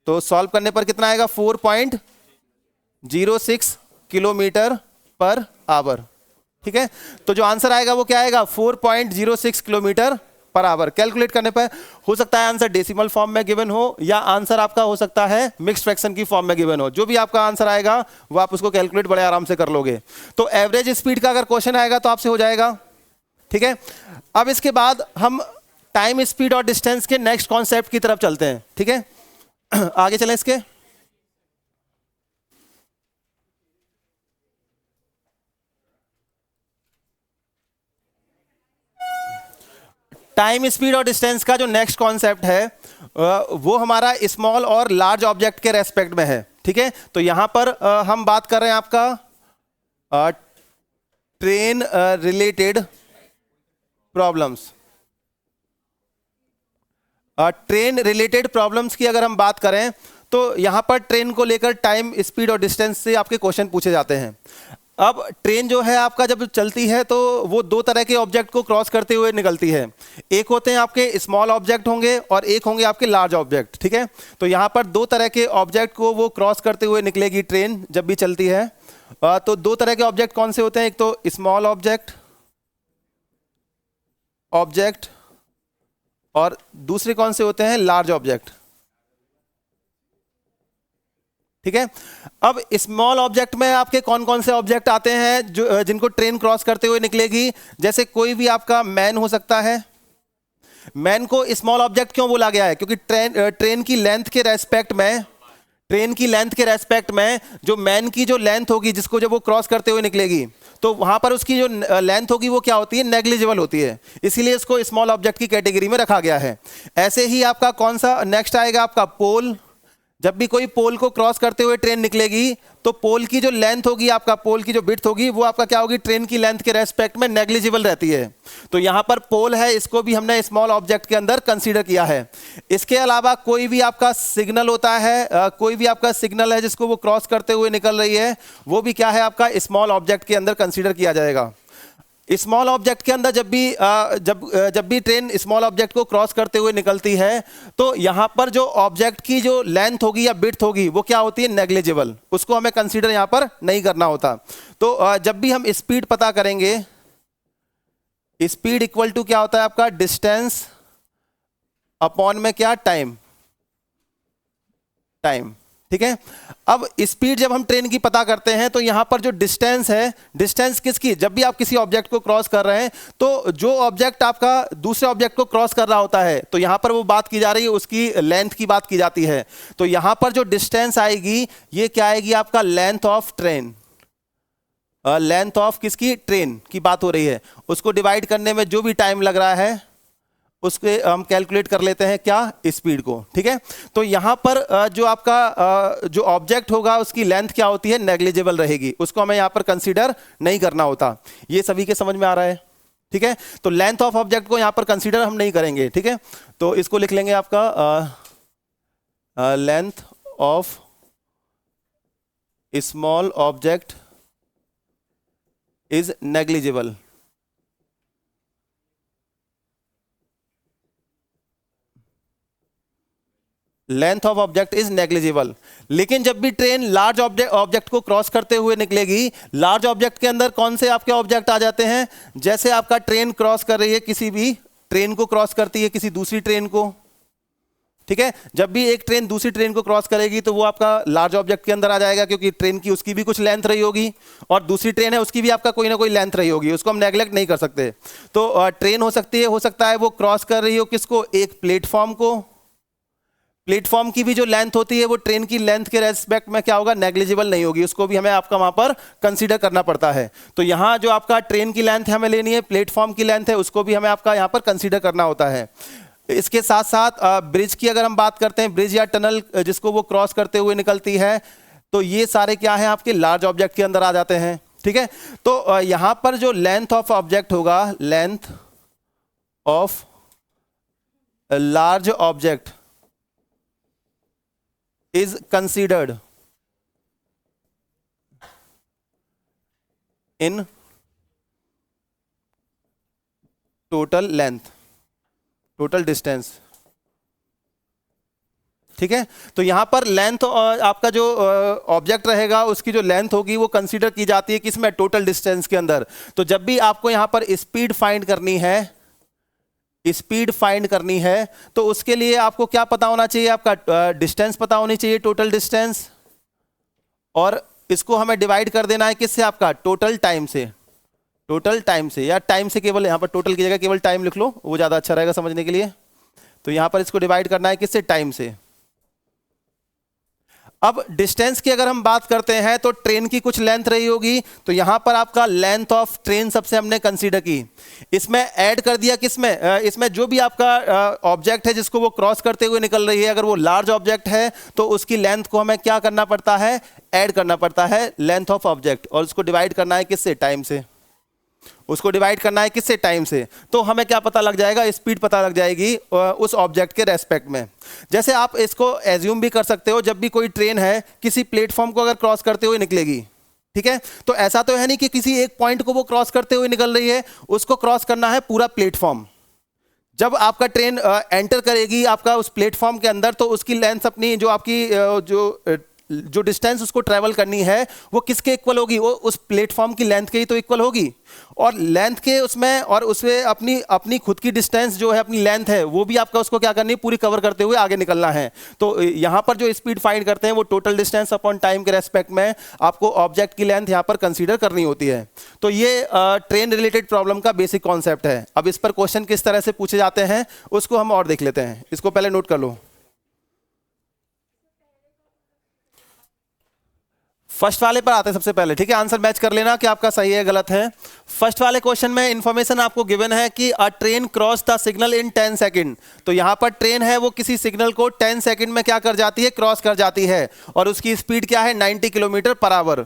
तो सॉल्व करने पर कितना आएगा 4.06 किलोमीटर पर आवर, ठीक है। तो जो आंसर आएगा वो क्या आएगा 4.06 किलोमीटर पर आवर। कैलकुलेट करने पर हो सकता है आंसर डेसिमल फॉर्म में गिवन हो या आंसर आपका हो सकता है मिक्स्ड फ्रैक्शन की फॉर्म में गिवन हो, जो भी आपका आंसर आएगा वो आप उसको कैलकुलेट बड़े आराम से कर लोगे। तो एवरेज स्पीड का अगर क्वेश्चन आएगा तो आपसे हो जाएगा, ठीक है। अब इसके बाद हम टाइम, स्पीड और डिस्टेंस के नेक्स्ट कॉन्सेप्ट की तरफ चलते हैं, ठीक है। आगे चलें इसके। टाइम, स्पीड और डिस्टेंस का जो नेक्स्ट कॉन्सेप्ट है वो हमारा स्मॉल और लार्ज ऑब्जेक्ट के रेस्पेक्ट में है, ठीक है। तो यहां पर हम बात कर रहे हैं आपका train related problems. Train related problems की अगर हम बात करें तो यहां पर ट्रेन को लेकर टाइम, स्पीड और डिस्टेंस से आपके क्वेश्चन पूछे जाते हैं। अब ट्रेन जो है आपका जब चलती है तो वो 2 तरह के ऑब्जेक्ट को क्रॉस करते हुए निकलती है। एक होते हैं आपके स्मॉल ऑब्जेक्ट होंगे और एक होंगे आपके लार्ज ऑब्जेक्ट, ठीक है। तो यहाँ पर 2 तरह के ऑब्जेक्ट को वो क्रॉस करते हुए निकलेगी ट्रेन जब भी चलती है। तो 2 तरह के ऑब्जेक्ट कौन से होते हैं, एक तो स्मॉल ऑब्जेक्ट और दूसरे कौन से होते हैं, लार्ज ऑब्जेक्ट, ठीक है। अब स्मॉल ऑब्जेक्ट में आपके कौन कौन से ऑब्जेक्ट आते हैं जो जिनको ट्रेन क्रॉस करते हुए निकलेगी, जैसे कोई भी आपका मैन हो सकता है। मैन को स्मॉल ऑब्जेक्ट क्यों बोला गया है, क्योंकि ट्रेन की लेंथ के रेस्पेक्ट में जो मैन की जो लेंथ होगी जिसको जब वो क्रॉस करते हुए निकलेगी तो वहां पर उसकी जो लेंथ होगी वो क्या होती है, नेग्लिजिबल होती है, इसीलिए इसको स्मॉल ऑब्जेक्ट की कैटेगरी में रखा गया है। ऐसे ही आपका कौन सा नेक्स्ट आएगा, आपका पोल। जब भी कोई पोल को क्रॉस करते हुए ट्रेन निकलेगी तो पोल की जो लेंथ होगी, आपका पोल की जो विड्थ होगी वो आपका क्या होगी, ट्रेन की लेंथ के रेस्पेक्ट में नेग्लिजिबल रहती है। तो यहां पर पोल है, इसको भी हमने स्मॉल ऑब्जेक्ट के अंदर कंसीडर किया है। इसके अलावा कोई भी आपका सिग्नल होता है, कोई भी आपका सिग्नल है जिसको वो क्रॉस करते हुए निकल रही है, वो भी क्या है आपका स्मॉल ऑब्जेक्ट के अंदर कंसीडर किया जाएगा। स्मॉल ऑब्जेक्ट के अंदर जब भी ट्रेन स्मॉल ऑब्जेक्ट को क्रॉस करते हुए निकलती है तो यहां पर जो ऑब्जेक्ट की जो लेंथ होगी या विड्थ होगी वो क्या होती है, नेग्लिजिबल, उसको हमें कंसीडर यहां पर नहीं करना होता। तो जब भी हम स्पीड पता करेंगे, स्पीड इक्वल टू क्या होता है आपका, डिस्टेंस अपॉन में क्या, टाइम, ठीक है। अब स्पीड जब हम ट्रेन की पता करते हैं तो यहां पर जो डिस्टेंस है, डिस्टेंस किसकी, जब भी आप किसी ऑब्जेक्ट को क्रॉस कर रहे हैं तो जो ऑब्जेक्ट आपका दूसरे ऑब्जेक्ट को क्रॉस कर रहा होता है तो यहां पर वो बात की जा रही है, उसकी लेंथ की बात की जाती है। तो यहां पर जो डिस्टेंस आएगी ये क्या आएगी आपका, length of train. Length of किसकी, ट्रेन की बात हो रही है। उसको डिवाइड करने में जो भी टाइम लग रहा है उसके हम कैलकुलेट कर लेते हैं क्या, स्पीड को। ठीक है, तो यहां पर जो आपका जो ऑब्जेक्ट होगा उसकी लेंथ क्या होती है, नेग्लिजिबल रहेगी, उसको हमें यहां पर कंसीडर नहीं करना होता। ये सभी के समझ में आ रहा है? ठीक है, तो लेंथ ऑफ ऑब्जेक्ट को यहां पर कंसीडर हम नहीं करेंगे। ठीक है, तो इसको लिख लेंगे आपका length of small object is negligible. Length of object is negligible. लेकिन जब भी ट्रेन लार्ज ऑब्जेक्ट को क्रॉस करते हुए निकलेगी, लार्ज ऑब्जेक्ट के अंदर कौन से आपके ऑब्जेक्ट आ जाते हैं, जैसे आपका ट्रेन क्रॉस कर रही है, किसी भी ट्रेन को क्रॉस करती है किसी दूसरी ट्रेन को। ठीक है, जब भी एक ट्रेन दूसरी ट्रेन को क्रॉस करेगी तो वो आपका लार्ज ऑब्जेक्ट के अंदर आ जाएगा, क्योंकि ट्रेन की उसकी भी कुछ लेंथ रही होगी और दूसरी ट्रेन है उसकी भी आपका कोई ना कोई लेंथ रही होगी, उसको हम नेग्लेक्ट नहीं कर सकते। तो ट्रेन हो सकता है वो क्रॉस कर रही हो किसको, एक प्लेटफॉर्म को। प्लेटफॉर्म की भी जो लेंथ होती है वो ट्रेन की लेंथ के रेस्पेक्ट में क्या होगा, नेग्लिजिबल नहीं होगी, उसको भी हमें आपका वहां पर कंसीडर करना पड़ता है। तो यहां जो आपका ट्रेन की लेंथ हमें लेनी है, प्लेटफॉर्म की लेंथ है, उसको भी हमें आपका यहां पर कंसीडर करना होता है। इसके साथ साथ ब्रिज की अगर हम बात करते हैं, ब्रिज या टनल जिसको वो क्रॉस करते हुए निकलती है, तो ये सारे क्या है आपके लार्ज ऑब्जेक्ट के अंदर आ जाते हैं। ठीक है, तो यहां पर जो लेंथ ऑफ ऑब्जेक्ट होगा, length of large object is considered in total length, total distance। ठीक है, तो यहां पर लेंथ आपका जो ऑब्जेक्ट रहेगा उसकी जो लेंथ होगी वो कंसीडर की जाती है किसमें, टोटल डिस्टेंस के अंदर। तो जब भी आपको यहां पर स्पीड फाइंड करनी है, स्पीड फाइंड करनी है, तो उसके लिए आपको क्या पता होना चाहिए, आपका डिस्टेंस पता होनी चाहिए, टोटल डिस्टेंस, और इसको हमें डिवाइड कर देना है किससे, आपका टोटल टाइम से। टोटल टाइम से, या टाइम से केवल यहां पर टोटल की जगह केवल टाइम लिख लो, वो ज्यादा अच्छा रहेगा समझने के लिए। तो यहां पर इसको डिवाइड करना है किससे, टाइम से। अब डिस्टेंस की अगर हम बात करते हैं तो ट्रेन की कुछ लेंथ रही होगी, तो यहां पर आपका लेंथ ऑफ ट्रेन सबसे हमने कंसीडर की, इसमें ऐड कर दिया किसमें, इसमें जो भी आपका ऑब्जेक्ट है जिसको वो क्रॉस करते हुए निकल रही है, अगर वो लार्ज ऑब्जेक्ट है तो उसकी लेंथ को हमें क्या करना पड़ता है, ऐड करना पड़ता है लेंथ ऑफ ऑब्जेक्ट, और उसको डिवाइड करना है किससे, टाइम से। उसको डिवाइड करना है किससे, टाइम से। तो हमें क्या पता लग जाएगा, स्पीड पता लग जाएगी उस ऑब्जेक्ट के रेस्पेक्ट में। जैसे आप इसको एज्यूम भी कर सकते हो, जब भी कोई ट्रेन है किसी प्लेटफॉर्म को अगर क्रॉस करते हुए निकलेगी, ठीक है, तो ऐसा तो है नहीं कि किसी एक पॉइंट को वो क्रॉस करते हुए निकल रही है, उसको क्रॉस करना है पूरा प्लेटफॉर्म। जब आपका ट्रेन एंटर करेगी आपका उस प्लेटफॉर्म के अंदर, तो उसकी लेंथ अपनी जो आपकी जो डिस्टेंस उसको ट्रेवल करनी है वो किसके इक्वल होगी, वो उस प्लेटफॉर्म की लेंथ के ही तो इक्वल होगी। और लेंथ के उसमें और उसमें अपनी खुद की डिस्टेंस जो है, अपनी लेंथ है, वो भी आपका उसको क्या करनी है, पूरी कवर करते हुए आगे निकलना है। तो यहां पर जो स्पीड फाइंड करते हैं वो टोटल डिस्टेंस अपॉन टाइम के रेस्पेक्ट में आपको ऑब्जेक्ट की लेंथ यहां पर कंसीडर करनी होती है। तो ये ट्रेन रिलेटेड प्रॉब्लम का बेसिक कॉन्सेप्ट है। अब इस पर क्वेश्चन किस तरह से पूछे जाते हैं उसको हम और देख लेते हैं, इसको पहले नोट कर लो। फर्स्ट वाले पर आते हैं सबसे पहले, ठीक है, आंसर मैच कर लेना कि आपका सही है गलत है। फर्स्ट वाले क्वेश्चन में इंफॉर्मेशन आपको गिवन है कि अ train cross the signal in 10 second. तो यहां पर ट्रेन है वो किसी सिग्नल को 10 सेकंड में क्या कर जाती है, क्रॉस कर जाती है, और उसकी स्पीड क्या है, 90 किलोमीटर पर आवर।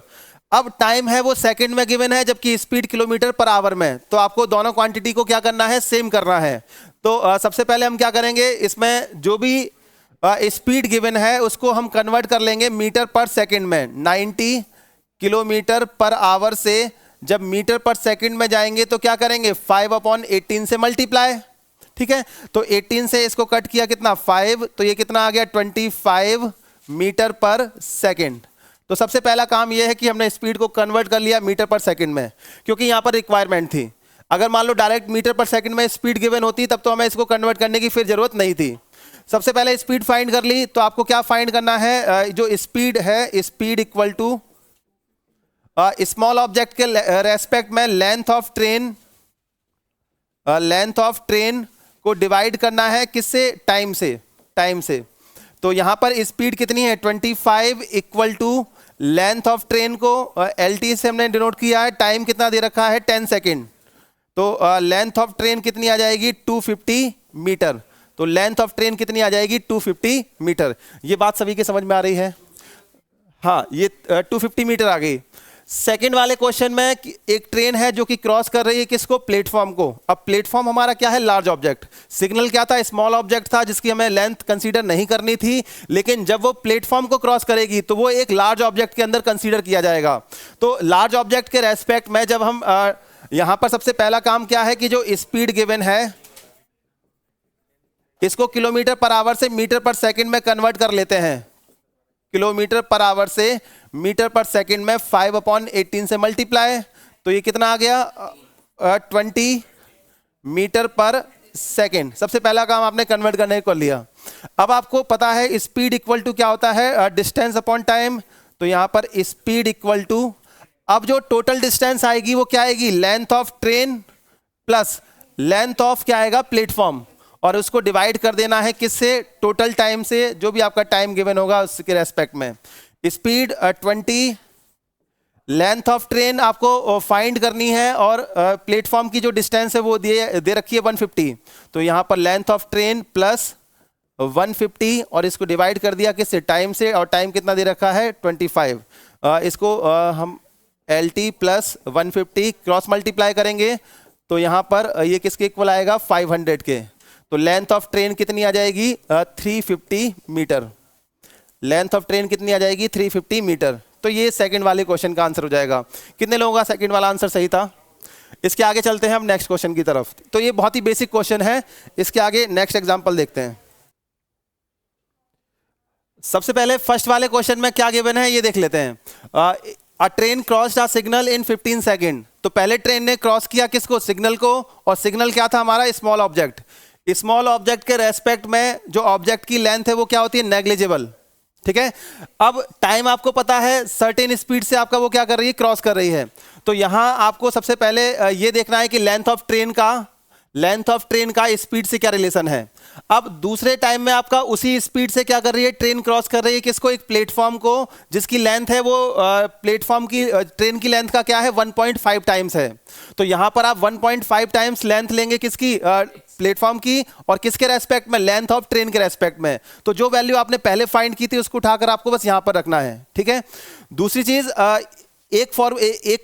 अब टाइम है वो सेकंड में गिवन है, जबकि स्पीड किलोमीटर पर आवर में। तो आपको दोनों क्वांटिटी को क्या करना है, सेम करना है। तो सबसे पहले हम क्या करेंगे, इसमें जो भी स्पीड गिवन है उसको हम कन्वर्ट कर लेंगे मीटर पर सेकंड में। 90 किलोमीटर पर आवर से जब मीटर पर सेकंड में जाएंगे तो क्या करेंगे, 5/18 से मल्टीप्लाई। ठीक है, तो 18 से इसको कट किया कितना, 5, तो ये कितना आ गया, 25 मीटर पर सेकंड। तो सबसे पहला काम यह है कि हमने स्पीड को कन्वर्ट कर लिया मीटर पर सेकंड में, क्योंकि यहां पर रिक्वायरमेंट थी। अगर मान लो डायरेक्ट मीटर पर सेकंड में स्पीड गिवन होती तब तो हमें इसको कन्वर्ट करने की फिर जरूरत नहीं थी। सबसे पहले स्पीड फाइंड कर ली, तो आपको क्या फाइंड करना है, जो स्पीड है, speed equal to small object के रेस्पेक्ट में लेंथ ऑफ ट्रेन को डिवाइड करना है किससे, टाइम से, टाइम से। तो यहां पर स्पीड कितनी है, 25 equal to length of train को LT से हमने डिनोट किया है, टाइम कितना दे रखा है, 10 सेकेंड। तो लेंथ ऑफ ट्रेन कितनी आ जाएगी 250 मीटर। तो लेंथ ऑफ ट्रेन कितनी आ जाएगी 250 मीटर। ये बात सभी के समझ में आ रही है? हाँ, ये 250 मीटर आ गई। सेकंड वाले क्वेश्चन में एक ट्रेन है जो कि क्रॉस कर रही है किसको, प्लेटफॉर्म को। अब प्लेटफॉर्म हमारा क्या है, लार्ज ऑब्जेक्ट। सिग्नल क्या था, स्मॉल ऑब्जेक्ट था जिसकी हमें लेंथ कंसीडर नहीं करनी थी, लेकिन जब वो प्लेटफॉर्म को क्रॉस करेगी तो वो एक लार्ज ऑब्जेक्ट के अंदर कंसीडर किया जाएगा। तो लार्ज ऑब्जेक्ट के रेस्पेक्ट में जब हम यहां पर सबसे पहला काम क्या है कि जो स्पीड गिवन है इसको किलोमीटर पर आवर से मीटर पर सेकंड में कन्वर्ट कर लेते हैं। किलोमीटर पर आवर से मीटर पर सेकंड में 5/18 से मल्टीप्लाई, तो ये कितना आ गया 20 मीटर पर सेकंड। सबसे पहला काम आपने कन्वर्ट करने को लिया। अब आपको पता है स्पीड इक्वल टू क्या होता है, डिस्टेंस अपॉन टाइम। तो यहां पर स्पीड इक्वल टू, अब जो टोटल डिस्टेंस आएगी वो क्या आएगी, length of train plus length of क्या आएगा, प्लेटफॉर्म, और उसको डिवाइड कर देना है किससे, टोटल टाइम से, जो भी आपका टाइम गिवन होगा उसके रेस्पेक्ट में। स्पीड 20, लेंथ ऑफ ट्रेन आपको फाइंड करनी है, और प्लेटफॉर्म की जो डिस्टेंस है वो दे रखी है 150। तो यहाँ पर लेंथ ऑफ ट्रेन प्लस 150 और इसको डिवाइड कर दिया किससे, टाइम से, और टाइम कितना दे रखा है 25। इसको हम LT प्लस 150 क्रॉस मल्टीप्लाई करेंगे तो यहाँ पर ये किसके इक्वल आएगा, 500 के। तो लेंथ ऑफ ट्रेन कितनी आ जाएगी 350 मीटर। लेंथ ऑफ ट्रेन कितनी आ जाएगी 350 मीटर। तो ये सेकंड वाले क्वेश्चन का आंसर हो जाएगा। कितने लोगों का सेकंड वाला आंसर सही था? इसके आगे चलते हैं हम नेक्स्ट क्वेश्चन की तरफ। तो ये बहुत ही बेसिक क्वेश्चन है, इसके आगे नेक्स्ट एग्जांपल देखते हैं। सबसे पहले फर्स्ट वाले क्वेश्चन में क्या गिवन है ये देख लेते हैं। अ train crossed a signal in 15 second. तो पहले ट्रेन ने क्रॉस किया किसको, सिग्नल को, और सिग्नल क्या था हमारा, स्मॉल ऑब्जेक्ट। स्मॉल ऑब्जेक्ट के रेस्पेक्ट में जो ऑब्जेक्ट की लेंथ है वो क्या होती है, नेग्लिजिबल। ठीक है, अब टाइम आपको पता है सर्टेन स्पीड से आपका वो क्या कर रही है, क्रॉस कर रही है। तो यहां आपको सबसे पहले ये देखना है कि लेंथ ऑफ ट्रेन का स्पीड से क्या रिलेशन है। अब दूसरे टाइम में आपका उसी स्पीड से क्या कर रही है, ट्रेन क्रॉस कर रही है किसको, एक प्लेटफॉर्म को, जिसकी लेंथ है वो प्लेटफॉर्म की ट्रेन की लेंथ का क्या है 1.5 टाइम्स है। तो यहां पर आप 1.5 टाइम्स लेंथ लेंगे किसकी, प्लेटफॉर्म की, और किसके रेस्पेक्ट में, लेंथ ऑफ ट्रेन के रेस्पेक्ट में। तो जो वैल्यू आपने पहले फाइंड की थी उसको उठाकर आपको बस यहां पर रखना है। ठीक है, दूसरी चीज, एक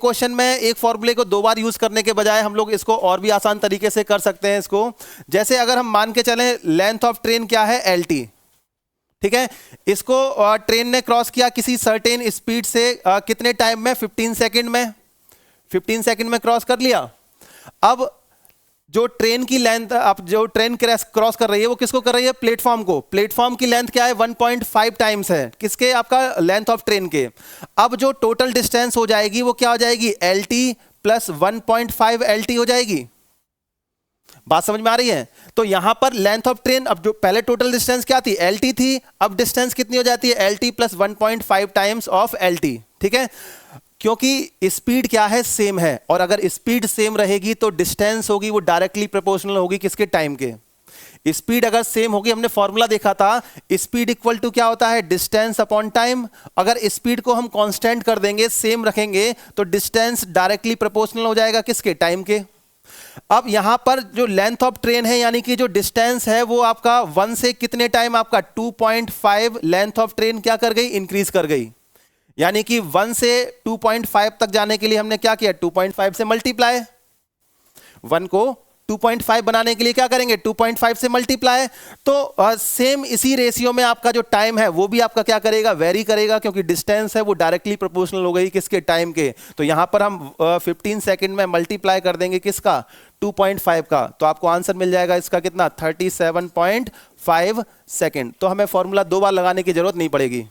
क्वेश्चन में एक फॉर्मूले को दो बार यूज करने के बजाय हम लोग इसको और भी आसान तरीके से कर सकते हैं इसको। जैसे अगर हम मान के चलें लेंथ ऑफ ट्रेन क्या है LT, ठीक है, इसको ट्रेन ने क्रॉस किया किसी सर्टेन स्पीड से कितने टाइम में, 15 सेकंड में। 15 सेकंड में क्रॉस कर लिया। अब जो ट्रेन की लेंथ, अब जो ट्रेन क्रॉस कर रही है वो किसको कर रही है, प्लेटफॉर्म को। प्लेटफॉर्म की लेंथ क्या है 1.5 टाइम्स है किसके, आपका लेंथ ऑफ ट्रेन के। अब जो टोटल डिस्टेंस हो जाएगी वो क्या हो जाएगी, LT प्लस 1.5 LT हो जाएगी। बात समझ में आ रही है? तो यहां पर लेंथ ऑफ ट्रेन, अब जो पहले टोटल डिस्टेंस क्या थी, LT थी, अब डिस्टेंस कितनी हो जाती है, LT plus 1.5 times of LT। ठीक है, क्योंकि स्पीड क्या है, सेम है, और अगर स्पीड सेम रहेगी तो डिस्टेंस होगी वो डायरेक्टली प्रोपोर्शनल होगी किसके, टाइम के। स्पीड अगर सेम होगी, हमने फॉर्मूला देखा था, स्पीड इक्वल टू क्या होता है, डिस्टेंस अपॉन टाइम। अगर स्पीड को हम कांस्टेंट कर देंगे, सेम रखेंगे, तो डिस्टेंस डायरेक्टली प्रोपोर्शनल हो जाएगा किसके, टाइम के। अब यहां पर जो लेंथ ऑफ ट्रेन है, यानी कि जो डिस्टेंस है वो आपका 1 से कितने टाइम, आपका 2.5 लेंथ ऑफ ट्रेन क्या कर गई, इंक्रीज कर गई। यानी कि 1 से 2.5 तक जाने के लिए हमने क्या किया, 2.5 से मल्टीप्लाई। 1 को 2.5 बनाने के लिए क्या करेंगे, 2.5 से मल्टीप्लाई। तो सेम इसी रेशियो में आपका जो टाइम है वो भी आपका क्या करेगा, वेरी करेगा, क्योंकि डिस्टेंस है वो डायरेक्टली प्रोपोर्शनल हो गई किसके, टाइम के। तो यहां पर हम 15 सेकंड में मल्टीप्लाई कर देंगे किसका, 2.5 का। तो आपको आंसर मिल जाएगा इसका कितना, 37.5 सेकंड। तो हमें फॉर्मूला दो बार लगाने की जरूरत नहीं पड़ेगी।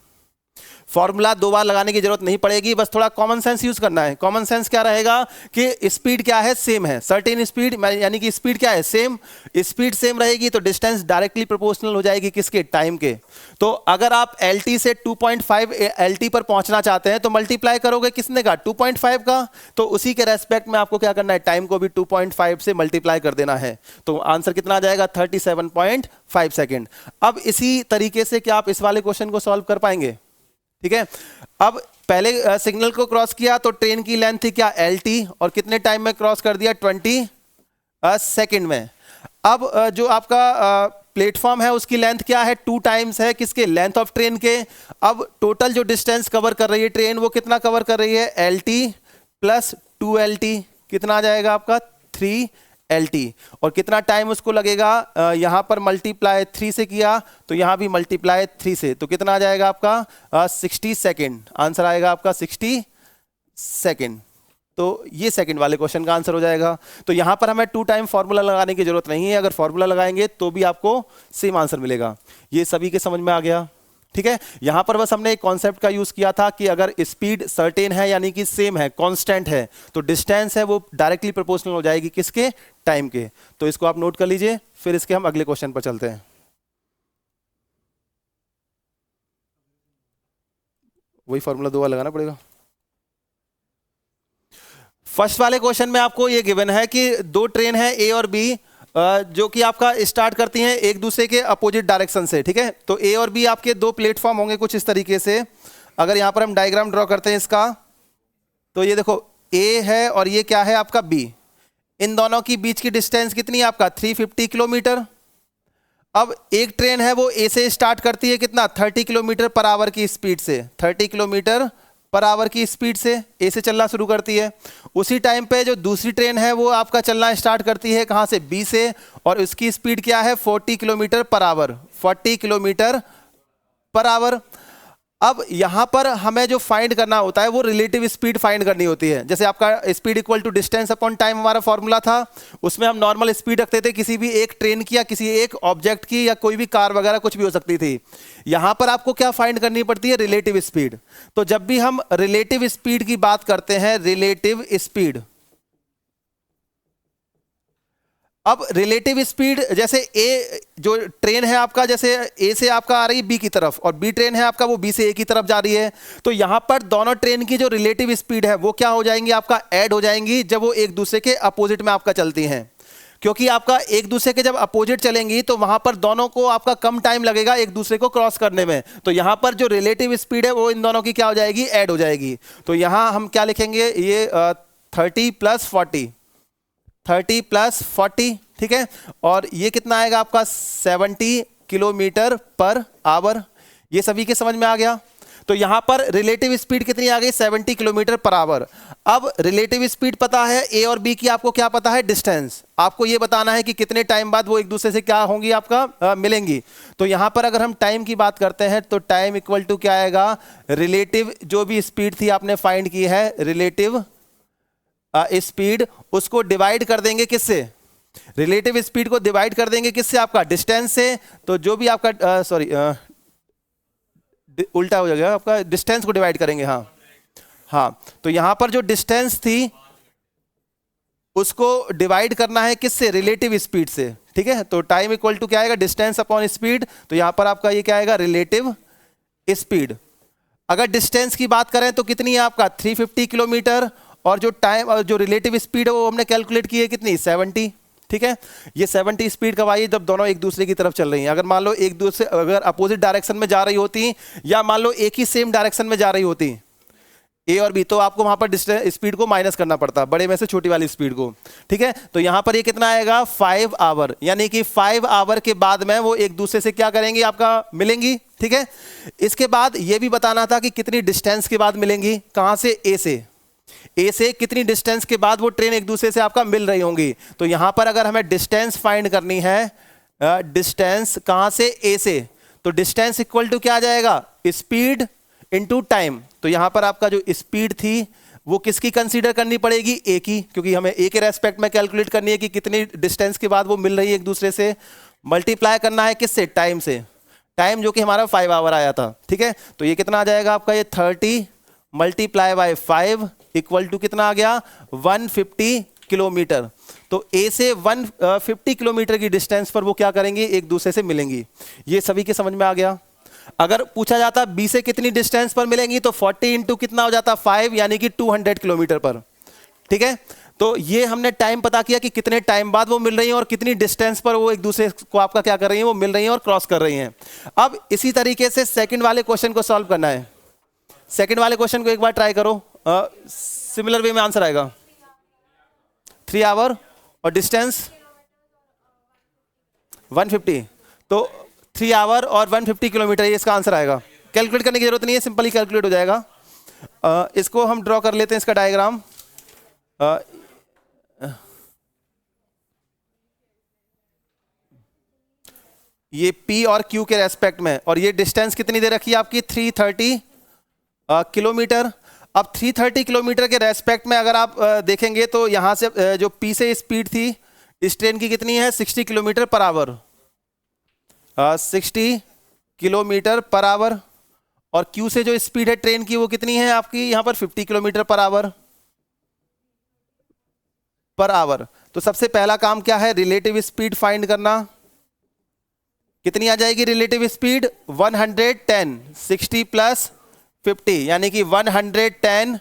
फॉर्मूला दो बार लगाने की जरूरत नहीं पड़ेगी, बस थोड़ा कॉमन सेंस यूज करना है। कॉमन सेंस क्या रहेगा कि स्पीड क्या है, सेम है, सर्टेन स्पीड, यानी कि स्पीड क्या है, सेम। स्पीड सेम रहेगी तो डिस्टेंस डायरेक्टली प्रोपोर्शनल हो जाएगी किसके, टाइम के। तो अगर आप LT से 2.5 LT पर पहुंचना चाहते हैं तो मल्टीप्लाई करोगे किसने का, 2.5 का। तो उसी के रेस्पेक्ट में आपको क्या करना है, टाइम को भी 2.5 से मल्टीप्लाई कर देना है। तो आंसर कितना आ जाएगा, 37.5 सेकेंड। अब इसी तरीके से क्या आप इस वाले क्वेश्चन को सॉल्व कर पाएंगे? ठीक है, अब पहले सिग्नल को क्रॉस किया तो ट्रेन की लेंथ थी क्या, LT, और कितने टाइम में क्रॉस कर दिया, 20 सेकंड में। अब जो आपका प्लेटफॉर्म है उसकी लेंथ क्या है, 2 टाइम्स है किसके, लेंथ ऑफ ट्रेन के। अब टोटल जो डिस्टेंस कवर कर रही है ट्रेन वो कितना कवर कर रही है, LT प्लस 2LT, कितना आ जाएगा आपका 3LT। और कितना टाइम उसको लगेगा, यहाँ पर मल्टीप्लाई 3 से किया तो यहाँ भी मल्टीप्लाई 3 से, तो कितना आ जाएगा आपका 60 सेकेंड। आंसर आएगा आपका 60 सेकेंड। तो ये सेकंड वाले क्वेश्चन का आंसर हो जाएगा। तो यहां पर हमें 2 टाइम फॉर्मूला लगाने की जरूरत नहीं है, अगर फॉर्मूला लगाएंगे तो भी आपको सेम आंसर मिलेगा। ये सभी के समझ में आ गया, ठीक है। यहां पर बस हमने एक कॉन्सेप्ट का यूज किया था कि अगर स्पीड सर्टेन है यानी कि सेम है, कांस्टेंट है, तो डिस्टेंस है वो डायरेक्टली प्रोपोर्शनल हो जाएगी किसके, टाइम के। तो इसको आप नोट कर लीजिए, फिर इसके हम अगले क्वेश्चन पर चलते हैं। वही फॉर्मूला 2 लगाना पड़ेगा। फर्स्ट वाले क्वेश्चन में आपको ये गिवन है कि 2 ट्रेन है A और B, जो कि आपका स्टार्ट करती हैं एक दूसरे के अपोजिट डायरेक्शन से, ठीक है। तो A और B आपके 2 प्लेटफॉर्म होंगे कुछ इस तरीके से। अगर यहां पर हम डायग्राम ड्रॉ करते हैं इसका, तो ये देखो A है और ये क्या है आपका B। इन दोनों की बीच की डिस्टेंस कितनी है आपका 350 किलोमीटर। अब एक ट्रेन है वो A से स्टार्ट करती है कितना 30 किलोमीटर पर आवर की स्पीड से, 30 किलोमीटर पर आवर की स्पीड से A से चलना शुरू करती है। उसी टाइम पे जो दूसरी ट्रेन है वो आपका चलना स्टार्ट करती है कहां से, B से, और उसकी स्पीड क्या है 40 kilometre per hour, 40 kilometre per hour. अब यहां पर हमें जो फाइंड करना होता है वो रिलेटिव स्पीड फाइंड करनी होती है। जैसे आपका speed equal to distance upon time हमारा फॉर्मूला था, उसमें हम नॉर्मल स्पीड रखते थे किसी भी एक ट्रेन की या किसी एक ऑब्जेक्ट की या कोई भी कार वगैरह कुछ भी हो सकती थी। यहां पर आपको क्या फाइंड करनी पड़ती है, रिलेटिव स्पीड। तो जब भी हम रिलेटिव स्पीड की बात करते हैं, रिलेटिव स्पीड, अब रिलेटिव स्पीड जैसे ए जो ट्रेन है आपका, जैसे ए से आपका आ रही है बी की तरफ और बी ट्रेन है आपका वो बी से ए की तरफ जा रही है, तो यहां पर दोनों ट्रेन की जो रिलेटिव स्पीड है वो क्या हो जाएंगी आपका, ऐड हो जाएंगी जब वो एक दूसरे के अपोजिट में आपका चलती हैं। क्योंकि आपका एक दूसरे के जब अपोजिट चलेंगी तो वहां पर दोनों को आपका कम टाइम लगेगा एक दूसरे को क्रॉस करने में, तो यहां पर जो रिलेटिव स्पीड है वो इन दोनों की क्या हो जाएगी, ऐड हो जाएगी। तो यहां हम क्या लिखेंगे, ये 30 प्लस 40, 30 प्लस 40, ठीक है। और ये कितना आएगा आपका 70 किलोमीटर पर आवर। ये सभी के समझ में आ गया। तो यहां पर रिलेटिव स्पीड कितनी आ गई, 70 किलोमीटर पर आवर। अब रिलेटिव स्पीड पता है ए और बी की, आपको क्या पता है, डिस्टेंस। आपको ये बताना है कि कितने टाइम बाद वो एक दूसरे से क्या होंगी आपका मिलेंगी। तो यहां पर अगर हम टाइम की बात करते हैं तो टाइम इक्वल टू क्या आएगा, रिलेटिव जो भी स्पीड थी आपने फाइंड की है, रिलेटिव स्पीड, उसको डिवाइड कर देंगे किससे, रिलेटिव स्पीड को डिवाइड कर देंगे किससे, आपका डिस्टेंस से। तो जो भी आपका सॉरी उल्टा हो जाएगा, आपका डिस्टेंस को डिवाइड करेंगे, हाँ। तो यहां पर जो डिस्टेंस थी उसको डिवाइड करना है किससे, रिलेटिव स्पीड से, ठीक है। तो टाइम इक्वल टू क्या आएगा, डिस्टेंस अपॉन स्पीड। तो यहां पर आपका ये क्या आएगा, रिलेटिव स्पीड। अगर डिस्टेंस की बात करें तो कितनी है आपका 350 किलोमीटर, और जो टाइम और जो रिलेटिव स्पीड है वो हमने कैलकुलेट की है कितनी, 70, ठीक है। ये 70 स्पीड कब आई, जब दोनों एक दूसरे की तरफ चल रही हैं। अगर मान लो एक दूसरे अगर अपोजिट डायरेक्शन में जा रही होती या मान लो एक ही सेम डायरेक्शन में जा रही होती ए और बी, तो आपको वहां पर स्पीड को माइनस करना पड़ता, बड़े में से छोटी वाली स्पीड को, ठीक है। तो यहां पर ये कितना आएगा 5 आवर, यानी कि 5 आवर के बाद में वो एक दूसरे से क्या करेंगी, आपका मिलेंगी, ठीक है। इसके बाद ये भी बताना था कि कितनी डिस्टेंस के बाद मिलेंगी, कहां से, ए से कितनी डिस्टेंस के बाद वो ट्रेन एक दूसरे से आपका मिल रही होंगी। तो यहां पर अगर हमें डिस्टेंस फाइंड करनी है, डिस्टेंस कहां से, ए से, तो डिस्टेंस इक्वल टू क्या आ जाएगा, स्पीड इनटू टाइम। तो यहां पर आपका जो स्पीड थी वो किसकी कंसीडर करनी पड़ेगी, ए की, क्योंकि हमें ए के रेस्पेक्ट में कैलकुलेट करनी है कि कितनी डिस्टेंस के बाद वो मिल रही है एक दूसरे से। मल्टीप्लाई करना है किससे, टाइम से, टाइम जो कि हमारा 5 आवर आया था, ठीक है। तो ये कितना आ जाएगा आपका, ये 30 मल्टीप्लाई बाय 5 इक्वल टू कितना आ गया, 150 किलोमीटर। तो ए से 150 किलोमीटर की डिस्टेंस पर वो क्या करेंगी, एक दूसरे से मिलेंगी। ये सभी के समझ में आ गया। अगर पूछा जाता बी से कितनी डिस्टेंस पर मिलेंगी, तो 40 इंटू कितना हो जाता 5, यानी कि 200 किलोमीटर पर, ठीक है। तो ये हमने टाइम पता किया कि कितने टाइम बाद वो मिल रही हैं और कितनी डिस्टेंस पर वो एक दूसरे को आपका क्या कर रही हैं, वो मिल रही हैं और क्रॉस कर रही हैं। अब इसी तरीके से सेकंड वाले क्वेश्चन को सॉल्व करना है। सेकंड वाले क्वेश्चन को एक बार ट्राई करो, सिमिलर वे में आंसर आएगा 3 आवर और डिस्टेंस 150, तो 3 आवर और 150 किलोमीटर, ये इसका आंसर आएगा। कैलकुलेट करने की जरूरत नहीं है, सिंपली कैलकुलेट हो जाएगा। इसको हम ड्रॉ कर लेते हैं, इसका डायग्राम। ये P और Q के रेस्पेक्ट में, और ये डिस्टेंस कितनी दे रखी है आपकी 330 किलोमीटर। अब 330 किलोमीटर के रेस्पेक्ट में अगर आप देखेंगे तो यहाँ से जो P से स्पीड थी इस ट्रेन की कितनी है 60 kilometre per hour, 60 kilometre per hour. और Q से जो स्पीड है ट्रेन की वो कितनी है आपकी यहाँ पर 50 किलोमीटर पर आवर। तो सबसे पहला काम क्या है, रिलेटिव स्पीड फाइंड करना। कितनी आ जाएगी रिलेटिव स्पीड 110, 60 प्लस 50 यानी कि 110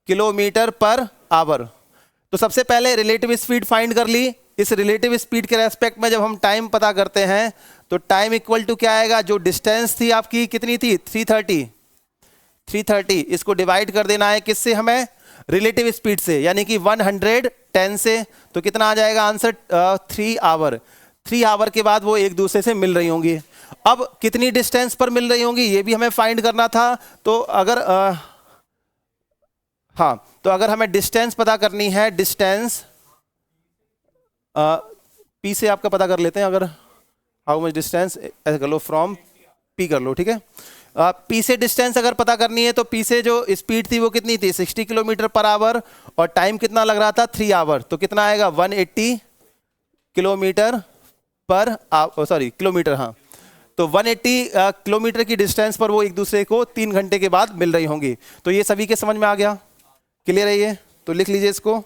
किलोमीटर पर आवर। तो सबसे पहले रिलेटिव स्पीड फाइंड कर ली। इस रिलेटिव स्पीड के रेस्पेक्ट में जब हम टाइम पता करते हैं तो टाइम इक्वल टू क्या आएगा, जो डिस्टेंस थी आपकी कितनी थी 330, इसको डिवाइड कर देना है किससे, हमें रिलेटिव स्पीड से, यानी कि 110 से। तो कितना आ जाएगा आंसर 3 आवर। 3 आवर के बाद वो एक दूसरे से मिल रही होंगी। अब कितनी डिस्टेंस पर मिल रही होंगी ये भी हमें फाइंड करना था। तो अगर तो अगर हमें डिस्टेंस पता करनी है, डिस्टेंस P से आपका पता कर लेते हैं। अगर हाउ मच डिस्टेंस ऐसे कर लो, फ्रॉम P कर लो, ठीक है। P से डिस्टेंस अगर पता करनी है तो P से जो स्पीड थी वो कितनी थी 60 किलोमीटर पर आवर, और टाइम कितना लग रहा था 3 आवर। तो कितना आएगा 180 किलोमीटर पर किलोमीटर, हाँ। तो 180 किलोमीटर की डिस्टेंस पर वो एक दूसरे को 3 घंटे के बाद मिल रही होंगी। तो ये सभी के समझ में आ गया, क्लियर है ये? तो लिख लीजिए इसको।